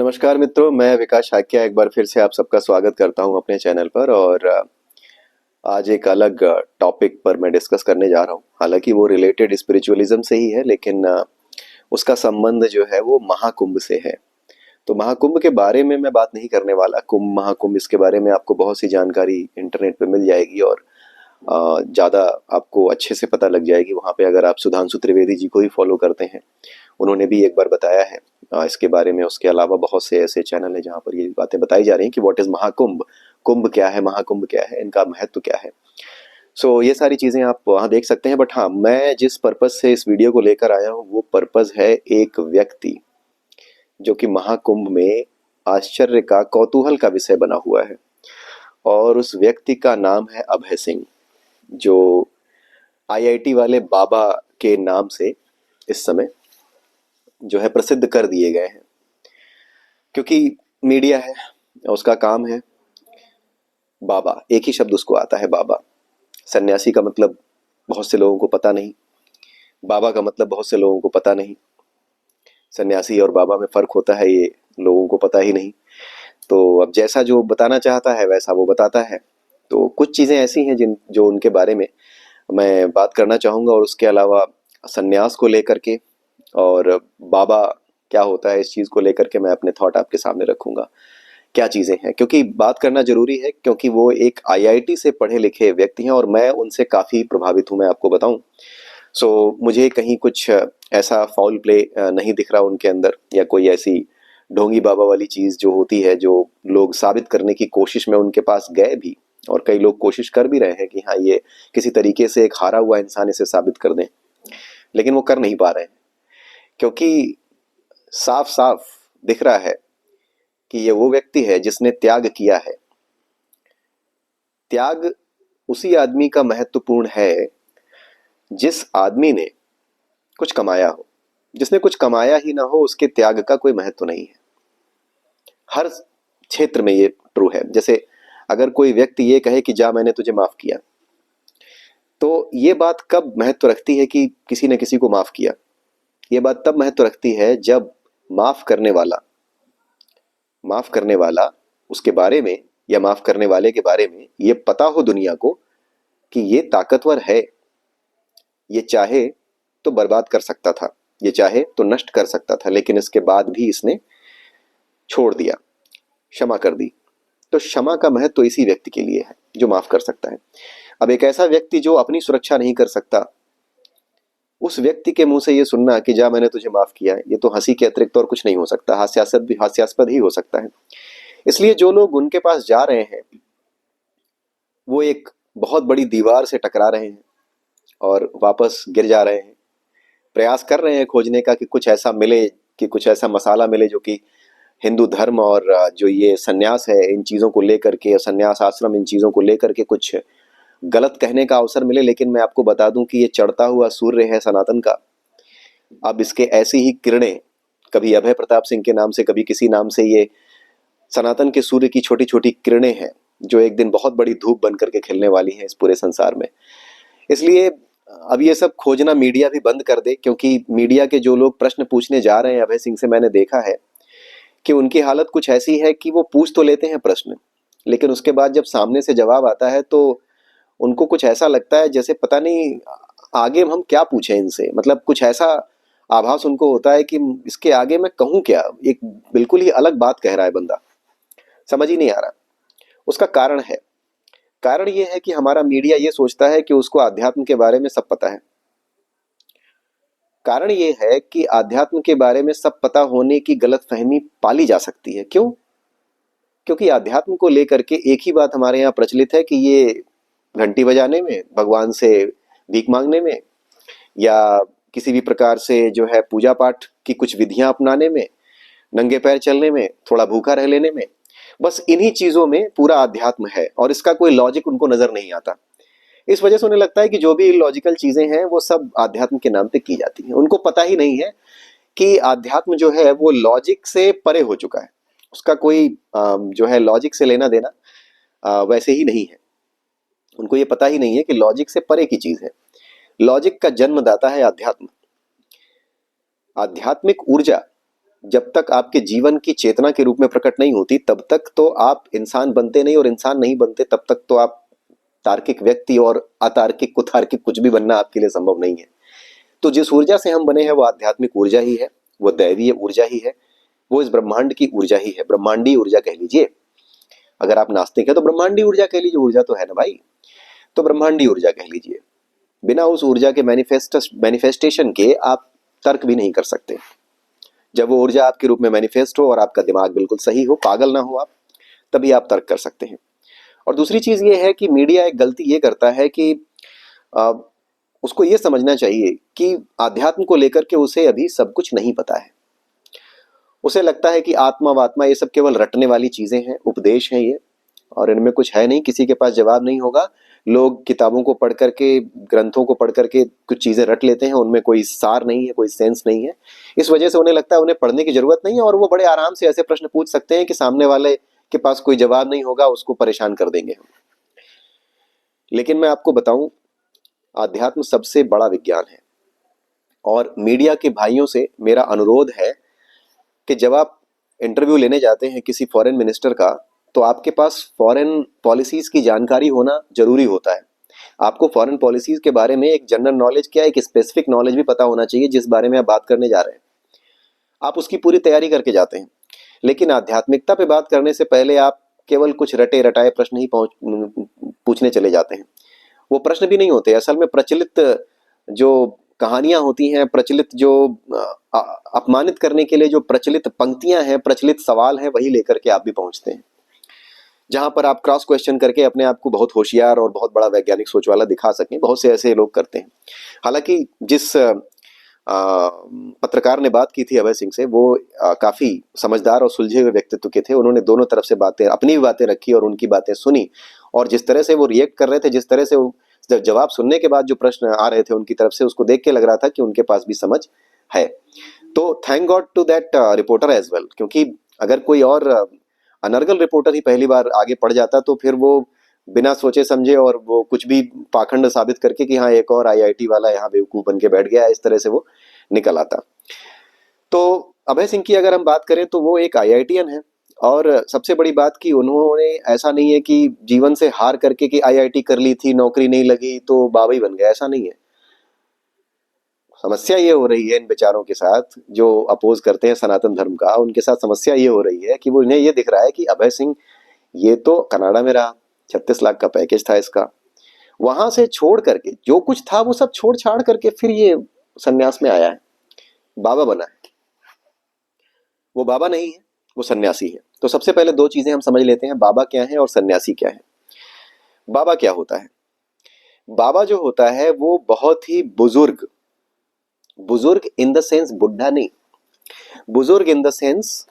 नमस्कार मित्रों, मैं विकास शाक्या एक बार फिर से आप सबका स्वागत करता हूं अपने चैनल पर। और आज एक अलग टॉपिक पर मैं डिस्कस करने जा रहा हूं। हालांकि वो रिलेटेड स्पिरिचुअलिज्म से ही है, लेकिन उसका संबंध जो है वो महाकुंभ से है। तो महाकुंभ के बारे में मैं बात नहीं करने वाला। कुंभ, महाकुंभ, इसके बारे में आपको बहुत सी जानकारी इंटरनेट पे मिल जाएगी और ज़्यादा आपको अच्छे से पता लग जाएगी वहाँ पे, अगर आप सुधांशु त्रिवेदी जी को ही फॉलो करते हैं। उन्होंने भी एक बार बताया है इसके बारे में। उसके अलावा बहुत से ऐसे चैनल हैं जहाँ पर ये बातें बताई जा रही हैं कि व्हाट इज महाकुंभ, कुंभ क्या है, महाकुंभ क्या है, इनका महत्व क्या है। ये सारी चीजें आप वहाँ देख सकते हैं। बट हाँ, मैं जिस पर्पज से इस वीडियो को लेकर आया हूँ वो पर्पज है एक व्यक्ति जो कि महाकुंभ में आश्चर्य का, कौतूहल का विषय बना हुआ है। और उस व्यक्ति का नाम है अभय सिंह, जो आईआईटी वाले बाबा के नाम से इस समय जो है प्रसिद्ध कर दिए गए हैं। क्योंकि मीडिया है, उसका काम है बाबा, एक ही शब्द उसको आता है, बाबा। सन्यासी का मतलब बहुत से लोगों को पता नहीं, बाबा का मतलब बहुत से लोगों को पता नहीं। सन्यासी और बाबा में फर्क होता है, ये लोगों को पता ही नहीं। तो अब जैसा जो बताना चाहता है वैसा वो बताता है। तो कुछ चीज़ें ऐसी हैं जिन जो उनके बारे में मैं बात करना चाहूँगा। और उसके अलावा सन्यास को लेकर के और बाबा क्या होता है, इस चीज़ को लेकर के मैं अपने थॉट आपके सामने रखूंगा। क्या चीज़ें हैं, क्योंकि बात करना जरूरी है, क्योंकि वो एक आईआईटी से पढ़े लिखे व्यक्ति हैं और मैं उनसे काफ़ी प्रभावित हूँ, मैं आपको बताऊं। मुझे कहीं कुछ ऐसा फाउल प्ले नहीं दिख रहा उनके अंदर, या कोई ऐसी ढोंगी बाबा वाली चीज़ जो होती है, जो लोग साबित करने की कोशिश में उनके पास गए भी। और कई लोग कोशिश कर भी रहे हैं कि हाँ, ये किसी तरीके से एक हारा हुआ इंसान इसे साबित कर दें, लेकिन वो कर नहीं पा रहे हैं। क्योंकि साफ साफ दिख रहा है कि ये वो व्यक्ति है जिसने त्याग किया है। त्याग उसी आदमी का महत्वपूर्ण है जिस आदमी ने कुछ कमाया हो। जिसने कुछ कमाया ही ना हो, उसके त्याग का कोई महत्व नहीं है। हर क्षेत्र में ये ट्रू है। जैसे अगर कोई व्यक्ति ये कहे कि जा, मैंने तुझे माफ किया, तो ये बात कब महत्व रखती है कि किसी ने किसी को माफ किया? ये बात तब महत्व रखती है जब माफ करने वाला उसके बारे में, या माफ करने वाले के बारे में ये पता हो दुनिया को कि ये ताकतवर है, ये चाहे तो बर्बाद कर सकता था, ये चाहे तो नष्ट कर सकता था, लेकिन इसके बाद भी इसने छोड़ दिया, क्षमा कर दी। तो क्षमा का महत्व तो इसी व्यक्ति के लिए है जो माफ कर सकता है। अब एक ऐसा व्यक्ति जो अपनी सुरक्षा नहीं कर सकता, उस व्यक्ति के मुंह से ये सुनना कि जा, मैंने तुझे माफ किया, ये तो हंसी के अतिरिक्त और कुछ नहीं हो सकता, हास्यास्पद ही हो सकता है। इसलिए जो लोग उनके पास जा रहे हैं वो एक बहुत बड़ी दीवार से टकरा रहे हैं और वापस गिर जा रहे हैं। प्रयास कर रहे हैं खोजने का कि कुछ ऐसा मिले, कि कुछ ऐसा मसाला मिले जो कि हिंदू धर्म और जो ये सन्यास है, इन चीज़ों को लेकर के, सन्यास आश्रम, इन चीज़ों को लेकर के कुछ गलत कहने का अवसर मिले। लेकिन मैं आपको बता दूं कि ये चढ़ता हुआ सूर्य है सनातन का। अब इसके ऐसी ही किरणें, कभी अभय प्रताप सिंह के नाम से, कभी किसी नाम से, ये सनातन के सूर्य की छोटी छोटी किरणें हैं जो एक दिन बहुत बड़ी धूप बन करके खिलने वाली हैं इस पूरे संसार में। इसलिए अब ये सब खोजना मीडिया भी बंद कर दे, क्योंकि मीडिया के जो लोग प्रश्न पूछने जा रहे हैं अभय सिंह से, मैंने देखा है कि उनकी हालत कुछ ऐसी है कि वो पूछ तो लेते हैं प्रश्न, लेकिन उसके बाद जब सामने से जवाब आता है तो उनको कुछ ऐसा लगता है जैसे पता नहीं आगे हम क्या पूछें इनसे। मतलब कुछ ऐसा आभास उनको होता है कि इसके आगे मैं कहूँ क्या, एक बिल्कुल ही अलग बात कह रहा है बंदा, समझ ही नहीं आ रहा। उसका कारण है, कारण ये है कि हमारा मीडिया ये सोचता है कि उसको आध्यात्म के बारे में सब पता है। कारण ये है कि आध्यात्म के बारे में सब पता होने की गलतफहमी पाली जा सकती है। क्यों? क्योंकि आध्यात्म को लेकर के एक ही बात हमारे यहाँ प्रचलित है कि ये घंटी बजाने में, भगवान से भीख मांगने में, या किसी भी प्रकार से जो है पूजा पाठ की कुछ विधियां अपनाने में, नंगे पैर चलने में, थोड़ा भूखा रह लेने में, बस इन्हीं चीजों में पूरा अध्यात्म है। और इसका कोई लॉजिक उनको नजर नहीं आता। इस वजह से उन्हें लगता है कि जो भी लॉजिकल चीजें हैं वो सब अध्यात्म के नाम पे की जाती हैं। उनको पता ही नहीं है कि आध्यात्म जो है वो लॉजिक से परे हो चुका है। उसका कोई जो है लॉजिक से लेना देना वैसे ही नहीं है। उनको ये पता ही नहीं है कि लॉजिक से परे की चीज है। लॉजिक का जन्मदाता है अध्यात्म। आध्यात्मिक ऊर्जा जब तक आपके जीवन की चेतना के रूप में प्रकट नहीं होती तब तक तो आप इंसान बनते नहीं, और इंसान नहीं बनते तब तक तो आप तार्किक व्यक्ति और अतार्किक कुतार्किक कुछ भी बनना आपके लिए संभव नहीं है। तो जिस ऊर्जा से हम बने हैं वो आध्यात्मिक ऊर्जा ही है, वो दैवीय ऊर्जा ही है, वो इस ब्रह्मांड की ऊर्जा ही है, ब्रह्मांडीय ऊर्जा कह लीजिए। अगर आप नास्तिक है तो ब्रह्मांडीय ऊर्जा कह लीजिए, ऊर्जा तो है ना भाई, तो ब्रह्मांडीय ऊर्जा कह लीजिए। बिना उस ऊर्जा के मैनिफेस्टेशन के आप तर्क भी नहीं कर सकते। जब वो ऊर्जा आपके रूप में मैनिफेस्ट हो और आपका दिमाग बिल्कुल सही हो, पागल ना हो आप, तभी आप तर्क कर सकते हैं। और दूसरी चीज ये है कि मीडिया एक गलती ये करता है कि आ, उसको ये समझना चाहिए कि आध्यात्म को लेकर के उसे अभी सब कुछ नहीं पता है। उसे लगता है कि आत्मा वात्मा ये सब केवल रटने वाली चीजें हैं, उपदेश हैं ये, और इनमें कुछ है नहीं, किसी के पास जवाब नहीं होगा। लोग किताबों को पढ़ करके, ग्रंथों को पढ़ करके कुछ चीजें रट लेते हैं, उनमें कोई सार नहीं है, कोई सेंस नहीं है। इस वजह से उन्हें लगता है उन्हें पढ़ने की जरूरत नहीं है, और वो बड़े आराम से ऐसे प्रश्न पूछ सकते हैं कि सामने वाले के पास कोई जवाब नहीं होगा, उसको परेशान कर देंगे हम। लेकिन मैं आपको बताऊं, आध्यात्म सबसे बड़ा विज्ञान है। और मीडिया के भाइयों से मेरा अनुरोध है कि जब आप इंटरव्यू लेने जाते हैं किसी फॉरेन मिनिस्टर का, तो आपके पास फॉरेन पॉलिसीज की जानकारी होना जरूरी होता है। आपको फॉरेन पॉलिसीज के बारे में एक जनरल नॉलेज, क्या एक स्पेसिफिक नॉलेज भी पता होना चाहिए जिस बारे में आप बात करने जा रहे हैं। आप उसकी पूरी तैयारी करके जाते हैं। लेकिन आध्यात्मिकता पे बात करने से पहले आप केवल कुछ रटे रटाए प्रश्न ही पूछने चले जाते हैं। वो प्रश्न भी नहीं होते, असल में प्रचलित जो कहानियां होती हैं, प्रचलित जो अपमानित करने के लिए जो प्रचलित पंक्तियां हैं, प्रचलित सवाल हैं, वही लेकर के आप भी पहुंचते हैं, जहां पर आप क्रॉस क्वेश्चन करके अपने आप को बहुत होशियार और बहुत बड़ा वैज्ञानिक सोच वाला दिखा सकें। बहुत से ऐसे लोग करते हैं। हालांकि जिस पत्रकार ने बात की थी अभय सिंह से, वो काफी समझदार और सुलझे हुए व्यक्तित्व के थे। उन्होंने दोनों तरफ से बातें, अपनी भी बातें रखी और उनकी बातें सुनी, और जिस तरह से वो रिएक्ट कर रहे थे, जिस तरह से जब जवाब सुनने के बाद जो प्रश्न आ रहे थे उनकी तरफ से, उसको देख के लग रहा था कि उनके पास भी समझ है। तो thank God to that reporter as well, क्योंकि अगर कोई और अनर्गल रिपोर्टर ही पहली बार आगे पड़ जाता तो फिर वो बिना सोचे समझे और वो कुछ भी पाखंड साबित करके कि हाँ एक और आईआईटी वाला यहाँ बेवकूफ बन के बैठ गया, इस तरह से वो निकल आता। तो अभय सिंह की अगर हम बात करें तो वो एक आईआईटीएन है, और सबसे बड़ी बात कि उन्होंने, ऐसा नहीं है कि जीवन से हार करके कि आईआईटी कर ली थी, नौकरी नहीं लगी तो बाबा ही बन गया, ऐसा नहीं है। समस्या ये हो रही है इन बेचारों के साथ जो अपोज करते हैं सनातन धर्म का, उनके साथ समस्या ये हो रही है कि वो, इन्हें ये दिख रहा है कि अभय सिंह ये तो कनाडा में रहा, 36 लाख का पैकेज था इसका, वहां से छोड़ करके जो कुछ था वो सब छोड़ छाड़ करके फिर ये सन्यास में आया है, बाबा बना है। वो बाबा नहीं है, वो सन्यासी है। तो सबसे पहले दो चीजें हम समझ लेते हैं, बाबा क्या है और सन्यासी क्या है। बाबा क्या होता है? बाबा जो होता है वो बहुत ही बुजुर्ग, बुजुर्ग इन द सेंस बुढ़ा नहीं, बुजुर्ग in the sense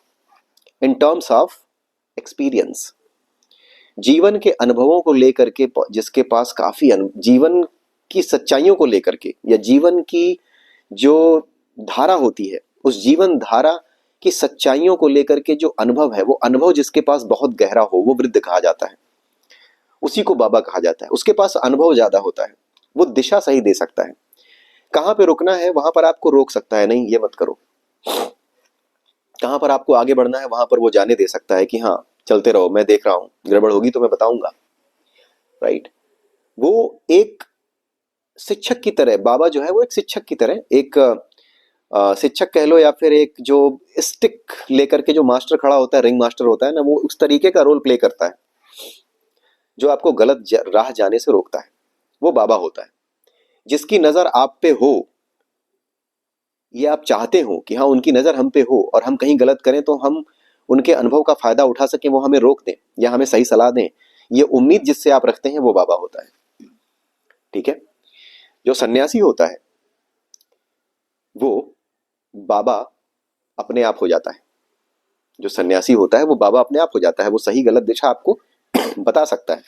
in terms of experience, जीवन के अनुभवों को लेकर के, जिसके पास काफी जीवन की सच्चाइयों को लेकर के, या जीवन की जो धारा होती है उस जीवन धारा की सच्चाइयों को लेकर के जो अनुभव है, वो अनुभव जिसके पास बहुत गहरा हो वो वृद्ध कहा जाता है, उसी को बाबा कहा जाता है। उसके पास अनुभव ज्यादा होता है, वो दिशा सही दे सकता है, कहाँ पे रुकना है वहां पर आपको रोक सकता है, नहीं ये मत करो, कहाँ पर आपको आगे बढ़ना है वहां पर वो जाने दे सकता है कि हाँ चलते रहो, मैं देख रहा हूं, गड़बड़ होगी तो मैं बताऊंगा। राइट। वो एक शिक्षक की तरह, बाबा जो है वो एक शिक्षक की तरह, एक शिक्षक कह लो, या फिर एक जो स्टिक लेकर के जो मास्टर खड़ा होता है, रिंग मास्टर होता है ना, वो उस तरीके का रोल प्ले करता है जो आपको गलत राह जाने से रोकता है। वो बाबा होता है जिसकी नजर आप पे हो, ये आप चाहते हो कि हाँ उनकी नजर हम पे हो, और हम कहीं गलत करें तो हम उनके अनुभव का फायदा उठा सकें, वो हमें रोक दें या हमें सही सलाह दें, ये उम्मीद जिससे आप रखते हैं वो बाबा होता है। ठीक है। जो सन्यासी होता है वो बाबा अपने आप हो जाता है, जो सन्यासी होता है वो बाबा अपने आप हो जाता है, वो सही गलत दिशा आपको बता सकता है,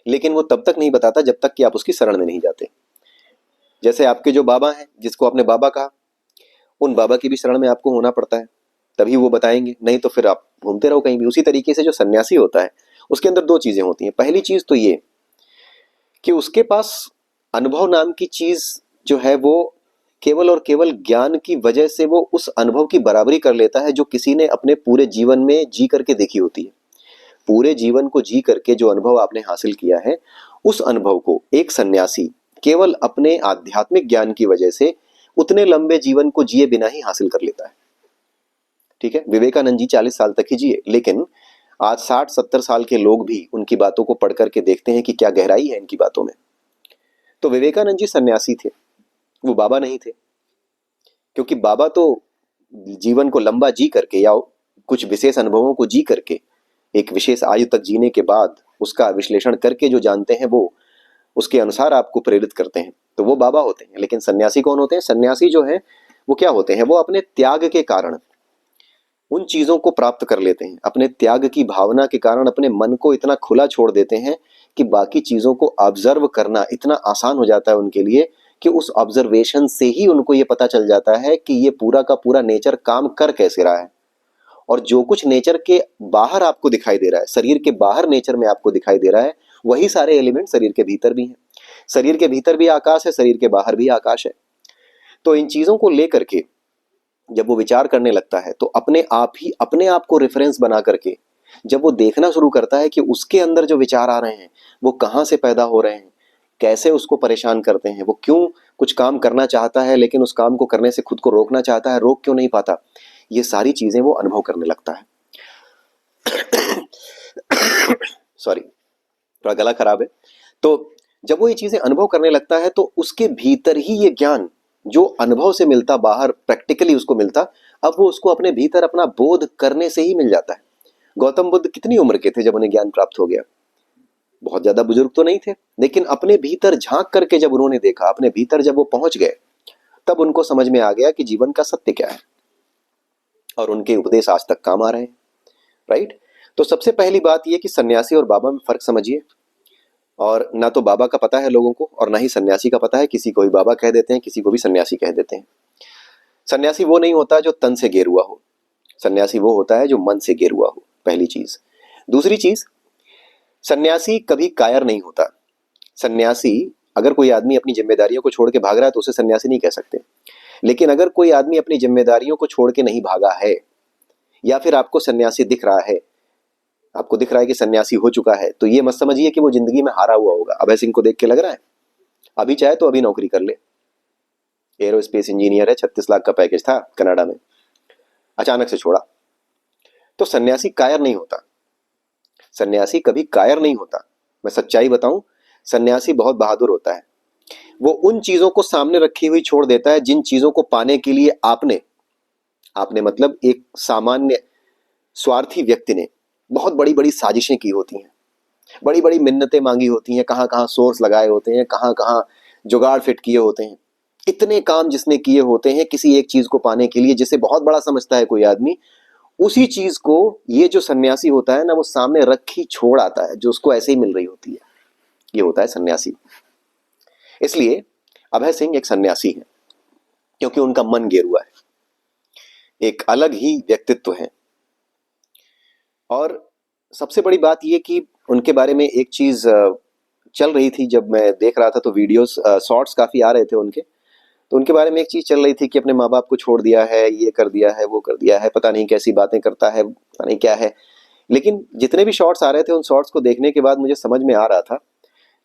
लेकिन वो तब तक नहीं बताता जब तक कि आप उसकी शरण में नहीं जाते। जैसे आपके जो बाबा हैं, जिसको आपने बाबा कहा, उन बाबा की भी शरण में आपको होना पड़ता है, तभी वो बताएंगे, नहीं तो फिर आप घूमते रहो कहीं भी। उसी तरीके से जो सन्यासी होता है उसके अंदर दो चीजें होती हैं। पहली चीज तो ये कि उसके पास अनुभव नाम की चीज जो है वो केवल और केवल ज्ञान की वजह से वो उस अनुभव की बराबरी कर लेता है जो किसी ने अपने पूरे जीवन में जी करके देखी होती है। पूरे जीवन को जी करके जो अनुभव आपने हासिल किया है, उस अनुभव को एक सन्यासी केवल अपने आध्यात्मिक ज्ञान की वजह से उतने लंबे जीवन को जिए बिना ही हासिल कर लेता है। ठीक है, विवेकानंद जी 40 साल तक ही जिए, लेकिन आज 60-70 साल के लोग भी उनकी बातों को पढ़ करके देखते हैं कि क्या गहराई है इनकी बातों में। तो विवेकानंद जी सन्यासी थे, वो बाबा नहीं थे। क्योंकि बाबा तो जीवन को लंबा जी करके या कुछ विशेष अनुभवों को जी करके एक विशेष आयु तक जीने के बाद उसका विश्लेषण करके जो जानते हैं वो उसके अनुसार आपको प्रेरित करते हैं, तो वो बाबा होते हैं। लेकिन सन्यासी कौन होते हैं? सन्यासी जो है वो क्या होते हैं? वो अपने त्याग के कारण उन चीजों को प्राप्त कर लेते हैं। अपने त्याग की भावना के कारण अपने मन को इतना खुला छोड़ देते हैं कि बाकी चीजों को ऑब्जर्व करना इतना आसान हो जाता है उनके लिए कि उस ऑब्जर्वेशन से ही उनको ये पता चल जाता है कि ये पूरा का पूरा नेचर काम कर कैसे रहा है। और जो कुछ नेचर के बाहर आपको दिखाई दे रहा है, शरीर के बाहर नेचर में आपको दिखाई दे रहा है, वही सारे एलिमेंट शरीर के भीतर भी हैं। शरीर के भीतर भी आकाश है, शरीर के बाहर भी आकाश है। तो इन चीजों को लेकर के जब वो विचार करने लगता है तो अपने आप ही अपने आप को रेफरेंस बना करके जब वो देखना शुरू करता है कि उसके अंदर जो विचार आ रहे हैं वो कहाँ से पैदा हो रहे हैं, कैसे उसको परेशान करते हैं, वो क्यों कुछ काम करना चाहता है लेकिन उस काम को करने से खुद को रोकना चाहता है, रोक क्यों नहीं पाता, ये सारी चीजें वो अनुभव करने लगता है। सॉरी, थोड़ा गला खराब है। तो जब वो ये चीजें अनुभव करने लगता है तो उसके भीतर ही ये ज्ञान जो अनुभव से मिलता, बाहर प्रैक्टिकली उसको मिलता, अब वो उसको अपने भीतर अपना बोध करने से ही मिल जाता है। गौतम बुद्ध कितनी उम्र के थे जब उन्हें ज्ञान प्राप्त हो गया? बहुत ज्यादा बुजुर्ग तो नहीं थे, लेकिन अपने भीतर झांक करके जब उन्होंने देखा, अपने भीतर जब वो पहुंच गए, तब उनको समझ में आ गया कि जीवन का सत्य क्या है। और उनके उपदेश आज तक काम आ रहे हैं। राइट? तो सबसे पहली बात यह कि सन्यासी और बाबा में फर्क समझिए। और ना तो बाबा का पता है लोगों को और ना ही सन्यासी का पता है। किसी को भी बाबा कह देते हैं, किसी को भी सन्यासी कह देते हैं। सन्यासी वो नहीं होता जो तन से गेरुआ हो, सन्यासी वो होता है जो मन से गेरुआ हो, पहली चीज। दूसरी चीज, सन्यासी कभी कायर नहीं होता। सन्यासी, अगर कोई आदमी अपनी जिम्मेदारियों को छोड़ के भाग रहा है तो उसे सन्यासी नहीं कह सकते। लेकिन अगर कोई आदमी अपनी जिम्मेदारियों को छोड़ के नहीं भागा है, या फिर आपको सन्यासी दिख रहा है, आपको दिख रहा है कि सन्यासी हो चुका है, तो ये मत समझिए कि वो जिंदगी में हारा हुआ होगा। अभय सिंह को देख के लग रहा है अभी चाहे तो अभी नौकरी कर ले, एरोस्पेस इंजीनियर है, 36 लाख का पैकेज था कनाडा में, अचानक से छोड़ा। तो सन्यासी कायर नहीं होता, सन्यासी कभी कायर नहीं होता। मैं सच्चाई बताऊं, सन्यासी बहुत बहादुर होता है। वो उन चीजों को सामने रखी हुई छोड़ देता है जिन चीजों को पाने के लिए आपने मतलब एक सामान्य स्वार्थी व्यक्ति ने बहुत बड़ी बड़ी साजिशें की होती हैं, बड़ी बड़ी मिन्नतें मांगी होती हैं, कहाँ कहाँ सोर्स लगाए होते हैं, कहाँ कहाँ जुगाड़ फिट किए होते हैं, इतने काम जिसने किए होते हैं किसी एक चीज को पाने के लिए, जिसे बहुत बड़ा समझता है कोई आदमी, उसी चीज को ये जो सन्यासी होता है ना, वो सामने रखी छोड़ आता है, जो उसको ऐसे ही मिल रही होती है। ये होता है सन्यासी। इसलिए अभय सिंह एक सन्यासी है क्योंकि उनका मन गेरुआ है, एक अलग ही व्यक्तित्व है। और सबसे बड़ी बात यह कि उनके बारे में एक चीज चल रही थी, जब मैं देख रहा था तो वीडियोस शॉर्ट्स काफी आ रहे थे उनके, तो उनके बारे में एक चीज चल रही थी कि अपने माँ बाप को छोड़ दिया है, ये कर दिया है, वो कर दिया है, पता नहीं कैसी बातें करता है, पता नहीं क्या है। लेकिन जितने भी शॉर्ट्स आ रहे थे, उन शॉर्ट्स को देखने के बाद मुझे समझ में आ रहा था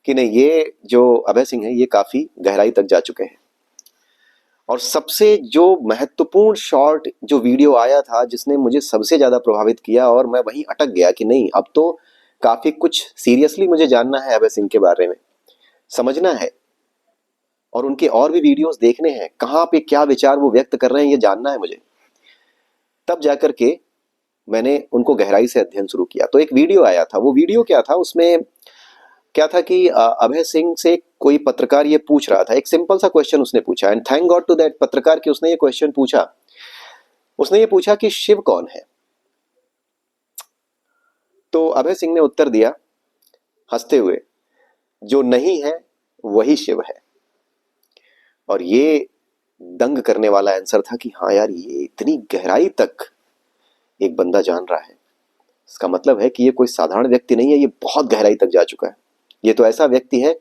कि नहीं, ये जो अभय सिंह है ये काफी गहराई तक जा चुके हैं। और सबसे जो महत्वपूर्ण शॉर्ट जो वीडियो आया था जिसने मुझे सबसे ज्यादा प्रभावित किया, और मैं वहीं अटक गया कि नहीं, अब तो काफी कुछ सीरियसली मुझे जानना है अभय सिंह के बारे में, समझना है, और उनके और भी वीडियोस देखने हैं, कहाँ पे क्या विचार वो व्यक्त कर रहे हैं ये जानना है मुझे। तब जाकर के मैंने उनको गहराई से अध्ययन शुरू किया। तो एक वीडियो आया था, वो वीडियो क्या था, उसमें क्या था कि अभय सिंह से कोई पत्रकार ये पूछ रहा था, एक सिंपल सा क्वेश्चन उसने पूछा, and thank God to that पत्रकार कि उसने ये क्वेश्चन पूछा। उसने ये पूछा कि शिव कौन है? तो अभय सिंह ने उत्तर दिया हंसते हुए, जो नहीं है वही शिव है। और ये दंग करने वाला आंसर था कि हाँ यार, ये इतनी गहराई तक एक बंदा जान रहा है, इसका मतलब है कि ये कोई साधारण व्यक्ति नहीं है, ये बहुत गहराई तक जा चुका है। ये तो ऐसा व्यक्ति है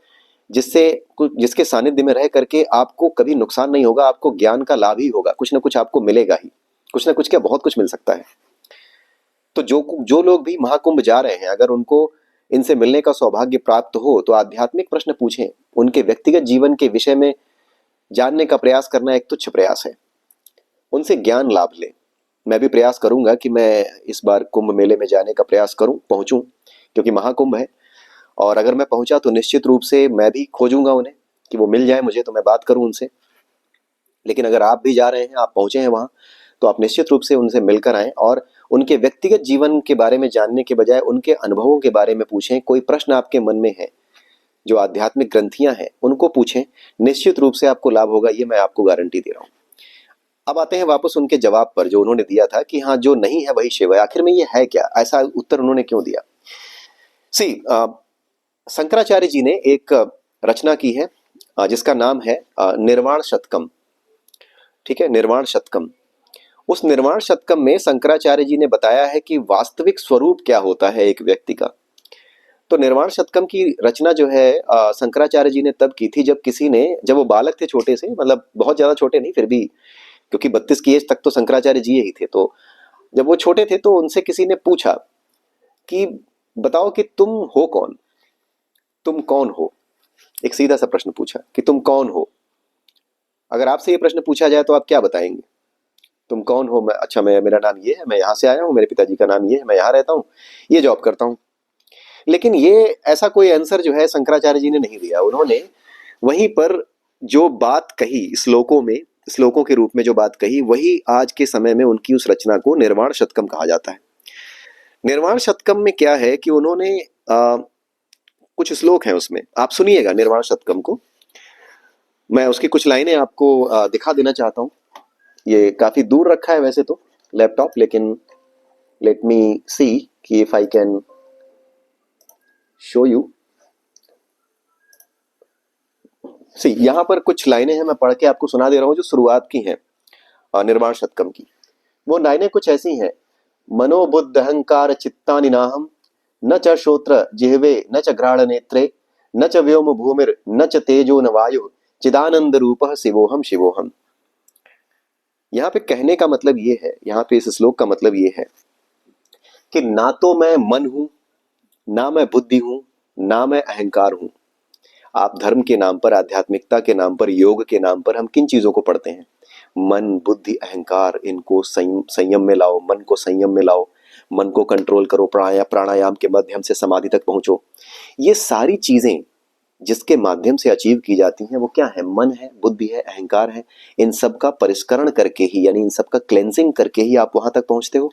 जिसके सानिध्य में रह करके आपको कभी नुकसान नहीं होगा, आपको ज्ञान का लाभ ही होगा, कुछ ना कुछ आपको मिलेगा ही, कुछ ना कुछ क्या बहुत कुछ मिल सकता है। तो जो जो लोग भी महाकुंभ जा रहे हैं, अगर उनको इनसे मिलने का सौभाग्य प्राप्त हो तो आध्यात्मिक प्रश्न पूछें। उनके व्यक्तिगत जीवन के विषय में जानने का प्रयास करना एक तुच्छ प्रयास है, उनसे ज्ञान लाभ लें। मैं भी प्रयास करूंगा कि मैं इस बार कुंभ मेले में जाने का प्रयास करूं, पहुंचूं, क्योंकि महाकुंभ है। और अगर मैं पहुंचा तो निश्चित रूप से मैं भी खोजूंगा उन्हें कि वो मिल जाए मुझे, तो मैं बात करूं उनसे। लेकिन अगर आप भी जा रहे हैं, आप पहुंचे हैं वहां, तो आप निश्चित रूप से उनसे मिलकर आएं और उनके व्यक्तिगत जीवन के बारे में जानने के बजाय उनके अनुभवों के बारे में पूछें। कोई प्रश्न आपके मन में है, जो आध्यात्मिक ग्रंथियां हैं, उनको पूछें, निश्चित रूप से आपको लाभ होगा, ये मैं आपको गारंटी दे रहा हूं। अब आते हैं वापस उनके जवाब पर, जो उन्होंने दिया था कि हाँ, जो नहीं है वही शिव है। आखिर में ये है क्या, ऐसा उत्तर उन्होंने क्यों दिया? सी शंकराचार्य जी ने एक रचना की है जिसका नाम है निर्वाण शतकम। ठीक है, निर्वाण शतकम। उस निर्वाण शतकम में शंकराचार्य जी ने बताया है कि वास्तविक स्वरूप क्या होता है एक व्यक्ति का। तो निर्वाण शतकम की रचना जो है शंकराचार्य जी ने तब की थी जब वो बालक थे, छोटे से, मतलब बहुत ज्यादा छोटे नहीं, फिर भी, क्योंकि 32 की एज तक तो शंकराचार्य जी ही थे। तो जब वो छोटे थे तो उनसे किसी ने पूछा कि बताओ कि तुम हो कौन, तुम कौन हो। एक सीधा सा प्रश्न पूछा कि तुम कौन हो। अगर आपसे ये प्रश्न पूछा जाए तो आप क्या बताएंगे? तुम कौन हो? अच्छा, मेरा नाम ये है, मैं यहाँ से आया हूँ, मेरे पिताजी का नाम ये है, मैं यहाँ रहता हूँ, ये जॉब करता हूँ। लेकिन ये ऐसा कोई आंसर जो है शंकराचार्य जी ने नहीं दिया। उन्होंने वहीं पर जो बात कही, श्लोकों के रूप में जो बात कही, वही आज के समय में उनकी उस रचना को निर्वाण शतकम कहा जाता है। निर्वाण शतकम में क्या है कि उन्होंने कुछ श्लोक हैं उसमें, आप सुनिएगा निर्वाण शतकम को। मैं उसकी कुछ लाइनें आपको दिखा देना चाहता हूँ। ये काफी दूर रखा है वैसे तो लैपटॉप, लेकिन लेट मी सी कि if I can show you. See, यहाँ पर कुछ लाइनें हैं, मैं पढ़ के आपको सुना दे रहा हूँ, जो शुरुआत की हैं निर्वाण शतकम की। वो लाइनें कुछ ऐसी हैं: मनोबुद्ध अहंकार चित्तानि नाहम, न च श्रोत्र जिह्वे न च घ्राण नेत्रे, न च व्योम भूमिर न च तेजो न वायु, चिदानंद रूपः शिवोहम शिवोहम। यहाँ पे कहने का मतलब ये है, यहाँ पे इस श्लोक का मतलब ये है कि ना तो मैं मन हूं, ना मैं बुद्धि हूं, ना मैं अहंकार हूं। आप धर्म के नाम पर, आध्यात्मिकता के नाम पर, योग के नाम पर हम किन चीजों को पढ़ते हैं? मन, बुद्धि, अहंकार, इनको संयम में लाओ, मन को संयम में लाओ, मन को कंट्रोल करो, प्राणायाम के माध्यम से समाधि तक पहुंचो। ये सारी चीजें जिसके माध्यम से अचीव की जाती हैं, वो क्या है? मन है, बुद्धि है, अहंकार है। इन सब का परिष्करण करके ही, यानी इन सब का क्लेंजिंग करके ही आप वहां तक पहुंचते हो,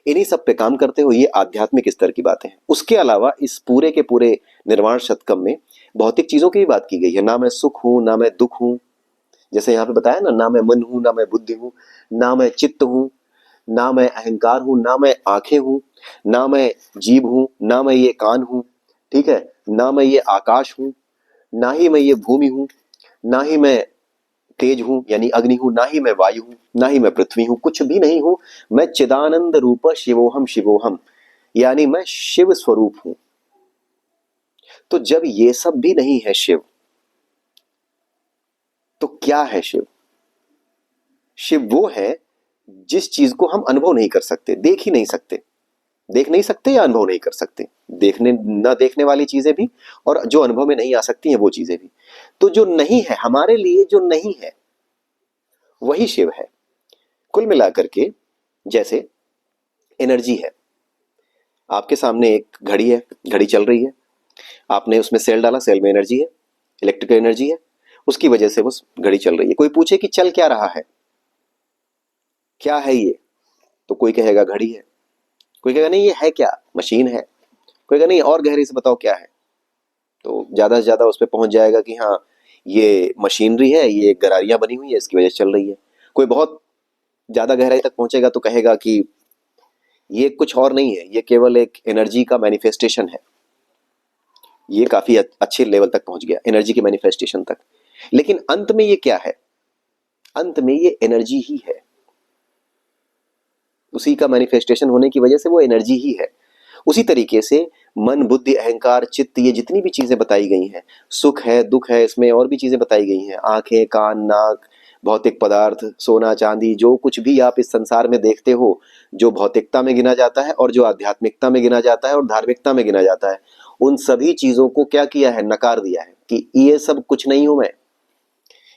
इन्हीं सब पे काम करते हो। ये आध्यात्मिक स्तर की बातें हैं। उसके अलावा इस पूरे के पूरे निर्वाण शतकम में भौतिक चीजों की भी बात की गई है। ना मैं सुख हूं, ना मैं दुख हूं, जैसे यहाँ पे बताया ना मैं मन हूं, ना मैं बुद्धि हूं, ना मैं चित्त हूं, ना मैं अहंकार हूं, ना मैं आंखें हूं, ना मैं जीभ हूं, ना मैं ये कान हूं, ठीक है, ना मैं ये आकाश हूं, ना ही मैं ये भूमि हूं, ना ही मैं तेज हूं यानी अग्नि हूं, ना ही मैं वायु हूं, ना ही मैं पृथ्वी हूं, कुछ भी नहीं हूं। मैं चिदानंद रूप शिवोहम शिवोहम, यानी मैं शिव स्वरूप हूं। तो जब ये सब भी नहीं है शिव, तो क्या है शिव? शिव वो है जिस चीज को हम अनुभव नहीं कर सकते, देख ही नहीं सकते, देख नहीं सकते या अनुभव नहीं कर सकते। देखने न देखने वाली चीजें भी, और जो अनुभव में नहीं आ सकती हैं वो चीजें भी। तो जो नहीं है हमारे लिए, जो नहीं है वही शिव है। कुल मिलाकर के, जैसे एनर्जी है, आपके सामने एक घड़ी है, घड़ी चल रही है, आपने उसमें सेल डाला, सेल में एनर्जी है, इलेक्ट्रिकल एनर्जी है, उसकी वजह से वो घड़ी चल रही है। कोई पूछे कि चल क्या रहा है, क्या है ये, तो कोई कहेगा घड़ी है, कोई कहेगा नहीं ये है क्या, मशीन है, कोई कहेगा नहीं और गहरे से बताओ क्या है। तो ज्यादा से ज्यादा उस पर पहुंच जाएगा कि हाँ ये मशीनरी है, ये गरारियां बनी हुई है, इसकी वजह से चल रही है। कोई बहुत ज्यादा गहराई तक पहुंचेगा तो कहेगा कि ये कुछ और नहीं है, ये केवल एक एनर्जी का मैनिफेस्टेशन है। ये काफी अच्छे लेवल तक पहुंच गया, एनर्जी के मैनिफेस्टेशन तक। लेकिन अंत में ये क्या है? अंत में ये एनर्जी ही है, उसी का मैनिफेस्टेशन होने की वजह से वो एनर्जी ही है। उसी तरीके से मन, बुद्धि, अहंकार, चित्त, ये जितनी भी चीजें बताई गई हैं, सुख है, दुख है, इसमें और भी चीजें बताई गई हैं, आंखें, कान, नाक, भौतिक पदार्थ, सोना चांदी, जो कुछ भी आप इस संसार में देखते हो, जो भौतिकता में गिना जाता है और जो आध्यात्मिकता में गिना जाता है और धार्मिकता में गिना जाता है, उन सभी चीजों को क्या किया है, नकार दिया है कि ये सब कुछ नहीं हूं मैं,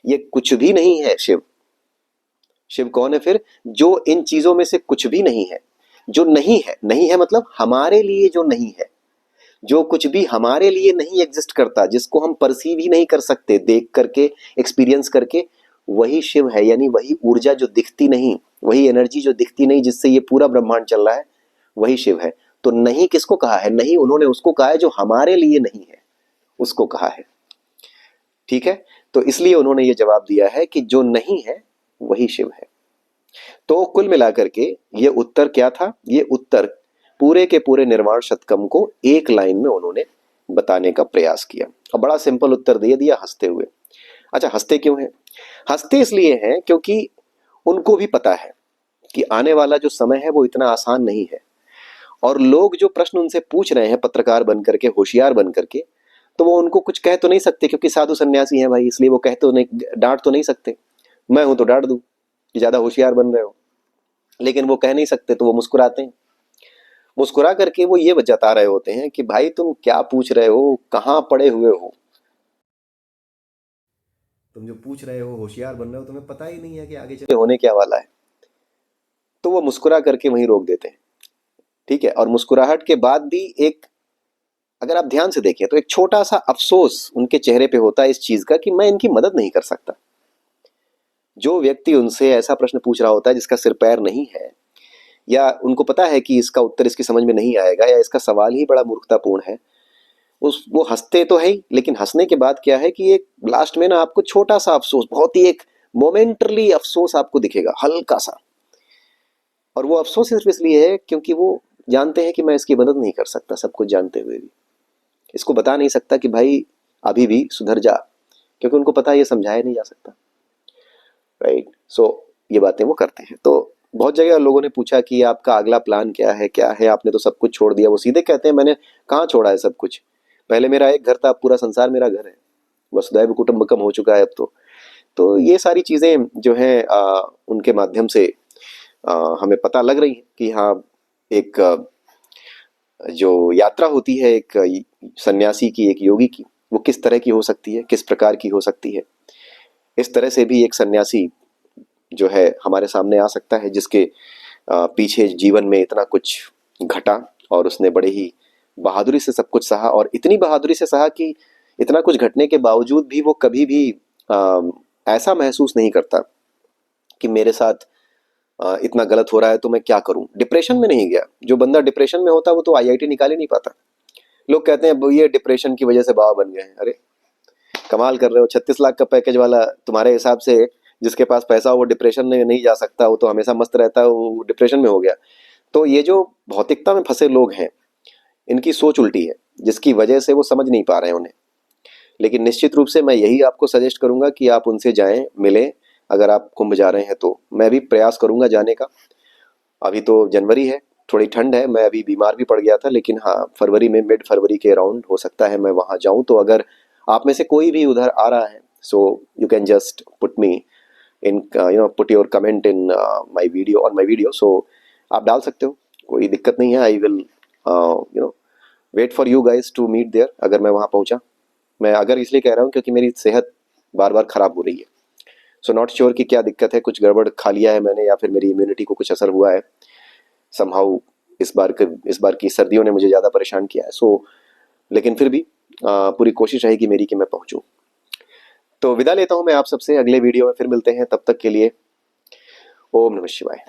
ये कुछ भी नहीं है शिव। शिव कौन है फिर? जो इन चीजों में से कुछ भी नहीं है, जो नहीं है। नहीं है मतलब हमारे लिए जो नहीं है, जो कुछ भी हमारे लिए नहीं एग्जिस्ट करता, जिसको हम परसीव ही नहीं कर सकते देख करके, एक्सपीरियंस करके, वही शिव है। यानी वही ऊर्जा जो दिखती नहीं, वही एनर्जी जो दिखती नहीं, जिससे ये पूरा ब्रह्मांड चल रहा है, वही शिव है। तो नहीं किसको कहा है? नहीं उन्होंने उसको कहा है जो हमारे लिए नहीं है, उसको कहा है। ठीक है, तो इसलिए उन्होंने ये जवाब दिया है कि जो नहीं है वही शिव है। तो कुल मिलाकर के ये उत्तर क्या था? ये उत्तर पूरे के पूरे निर्वाण शतकम को एक लाइन में उन्होंने बताने का प्रयास किया और बड़ा सिंपल उत्तर दे दिया हंसते हुए। अच्छा, हंसते क्यों हैं? हंसते इसलिए हैं क्योंकि उनको भी पता है कि आने वाला जो समय है वो इतना आसान नहीं है, और लोग जो प्रश्न उनसे पूछ रहे हैं पत्रकार बन करके, होशियार बन करके, तो वो उनको कुछ कह तो नहीं सकते क्योंकि साधु सन्यासी हैं भाई, इसलिए वो कह तो नहीं, डांट तो नहीं सकते। मैं हूं तो डांट दूं कि ज्यादा होशियार बन रहे हो, लेकिन वो कह नहीं सकते तो वो मुस्कुराते हैं। मुस्कुरा करके वो ये जता रहे होते हैं कि भाई तुम क्या पूछ रहे हो, कहाँ पड़े हुए हो, तुम जो पूछ रहे हो, होशियार बन रहे हो, तुम्हें पता ही नहीं है कि आगे चले होने क्या वाला है। तो वो मुस्कुरा करके वहीं रोक देते हैं। ठीक है, और मुस्कुराहट के बाद भी एक, अगर आप ध्यान से देखें तो एक छोटा सा अफसोस उनके चेहरे पे होता है इस चीज का कि मैं इनकी मदद नहीं कर सकता। जो व्यक्ति उनसे ऐसा प्रश्न पूछ रहा होता है जिसका सिर पैर नहीं है, या उनको पता है कि इसका उत्तर इसकी समझ में नहीं आएगा, या इसका सवाल ही बड़ा मूर्खतापूर्ण है, उस वो हंसते तो है ही, लेकिन हंसने के बाद क्या है कि एक लास्ट में ना आपको छोटा सा अफसोस, बहुत ही एक मोमेंटरली अफसोस आपको दिखेगा, हल्का सा। और वो अफसोस सिर्फ इसलिए है क्योंकि वो जानते हैं कि मैं इसकी मदद नहीं कर सकता, सब कुछ जानते हुए भी इसको बता नहीं सकता कि भाई अभी भी सुधर जा, क्योंकि उनको पता है ये समझाया नहीं जा सकता। राइट, सो ये बातें वो करते हैं। तो बहुत जगह लोगों ने पूछा कि आपका अगला प्लान क्या है, क्या है, आपने तो सब कुछ छोड़ दिया। वो सीधे कहते हैं मैंने कहाँ छोड़ा है सब कुछ, पहले मेरा एक घर था, अब पूरा संसार मेरा घर है, वसुधैव कुटुंबकम हो चुका है अब तो ये सारी चीजें जो है उनके माध्यम से हमें पता लग रही है कि हाँ, एक जो यात्रा होती है एक सन्यासी की, एक योगी की, वो किस तरह की हो सकती है, किस प्रकार की हो सकती है। इस तरह से भी एक सन्यासी जो है हमारे सामने आ सकता है, जिसके पीछे जीवन में इतना कुछ घटा और उसने बड़े ही बहादुरी से सब कुछ सहा, और इतनी बहादुरी से सहा कि इतना कुछ घटने के बावजूद भी वो कभी भी ऐसा महसूस नहीं करता कि मेरे साथ इतना गलत हो रहा है तो मैं क्या करूं। डिप्रेशन में नहीं गया। जो बंदा डिप्रेशन में होता है वो तो आईआईटी निकाल ही नहीं पाता। लोग कहते हैं ये डिप्रेशन की वजह से बाबा बन गए हैं। अरे कमाल कर रहे हो, 36 लाख का पैकेज वाला तुम्हारे हिसाब से जिसके पास पैसा हो वो डिप्रेशन में नहीं जा सकता, वो तो हमेशा मस्त रहता है, वो डिप्रेशन में हो गया। तो ये जो भौतिकता में फंसे लोग हैं, इनकी सोच उल्टी है, जिसकी वजह से वो समझ नहीं पा रहे हैं उन्हें। लेकिन निश्चित रूप से मैं यही आपको सजेस्ट करूंगा कि आप उनसे जाएं, मिलें। अगर आप कुंभ जा रहे हैं तो मैं भी प्रयास करूंगा जाने का। अभी तो जनवरी है, थोड़ी ठंड है, मैं अभी बीमार भी पड़ गया था, लेकिन हाँ फरवरी में, मिड फरवरी के अराउंड हो सकता है मैं वहाँ जाऊँ। तो अगर आप में से कोई भी उधर आ रहा है, so you can just put me in, put your comment in my video, और माई वीडियो। सो आप डाल सकते हो, कोई दिक्कत नहीं है। I will wait for you guys to meet there, अगर मैं वहाँ पहुँचा। मैं अगर इसलिए कह रहा हूँ क्योंकि मेरी सेहत बार बार ख़राब हो रही है। सो नॉट श्योर कि क्या दिक्कत है, कुछ गड़बड़ खा लिया है मैंने, या फिर मेरी इम्यूनिटी को कुछ असर हुआ है समहाउ। इस बार की सर्दियों ने मुझे ज़्यादा परेशान किया है। सो लेकिन फिर भी पूरी कोशिश रहेगी मेरी कि मैं पहुँचूँ। तो विदा लेता हूँ मैं आप सबसे, अगले वीडियो में फिर मिलते हैं। तब तक के लिए ओम नमः शिवाय।